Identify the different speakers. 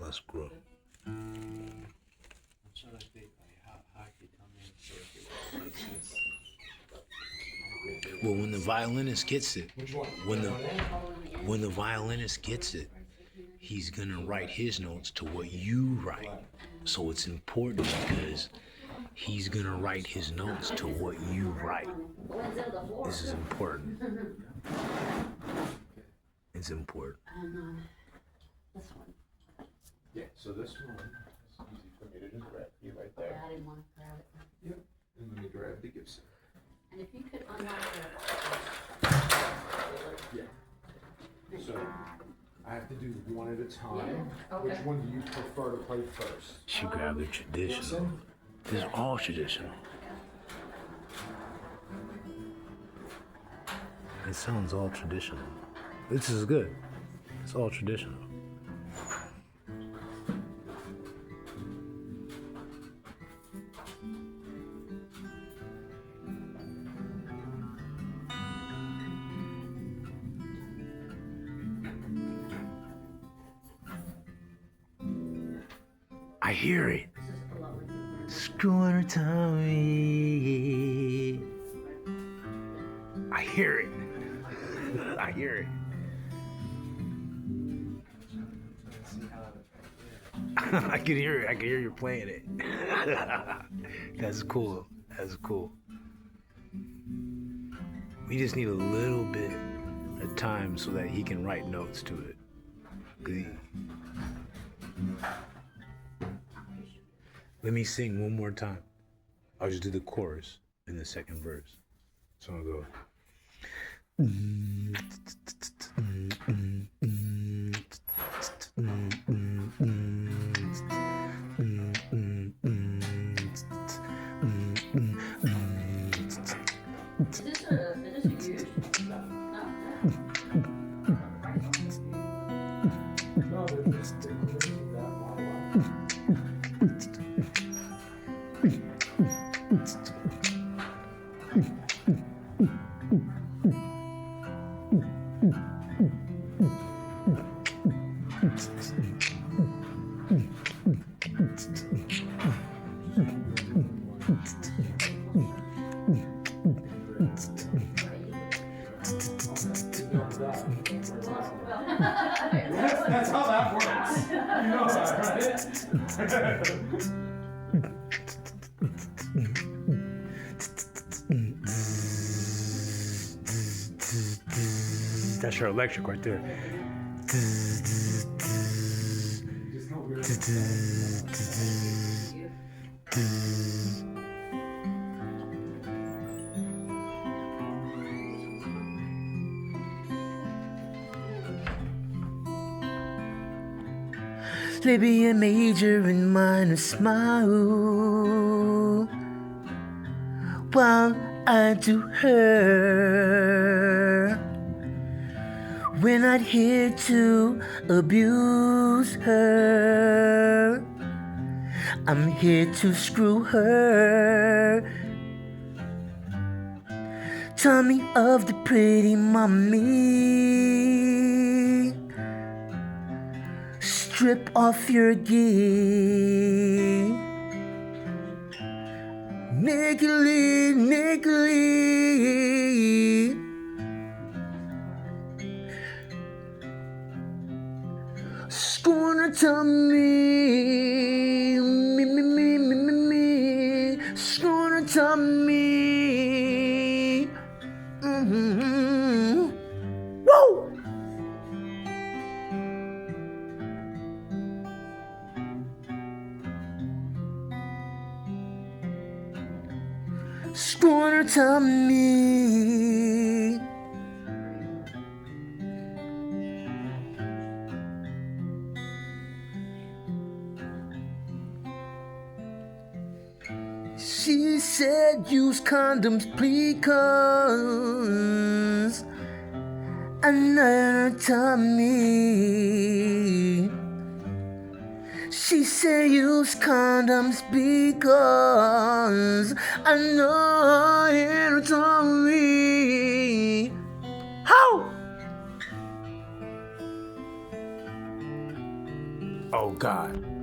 Speaker 1: Let's grow. Well, when the violinist gets it, when the violinist gets it, he's gonna write his notes to what you write. So it's important because he's gonna write his notes to what you write. This is important. It's important.
Speaker 2: This one.
Speaker 3: Yeah, so this one is easy for me to just grab for you right there.
Speaker 2: I didn't want to grab it.
Speaker 3: Yep. And let me grab the Gibson.
Speaker 2: And if you could unlock
Speaker 3: Yeah. So I have to do one at a time.
Speaker 2: Yeah, okay.
Speaker 3: Which one do you prefer to play first?
Speaker 1: She grabbed the traditional. This is all traditional. It sounds all traditional. This is good. It's all traditional. I hear it. Screwing her tummy. I hear it. I hear it. I can hear it. I can hear you playing it. That's cool. That's cool. We just need a little bit of time so that he can write notes to it. Let me sing one more time. I'll just do the chorus in the second verse. So I'll go.
Speaker 2: Is this a used? No.
Speaker 3: No, they're just that That's how that works. You know that, right?
Speaker 1: That's your electric right there. Libya major and minor smile while I do her. We're not here to abuse her. I'm here to screw her. Tummy of the pretty mommy. Strip off your gi. Niggly, niggly. Scorn her tummy. Me, me, me, me, me, me. Scorn her tummy. Mm-hmm. Woo! Scorn her tummy. She said use condoms because another tummy. She said use condoms because I know her tummy. How?
Speaker 3: Oh God.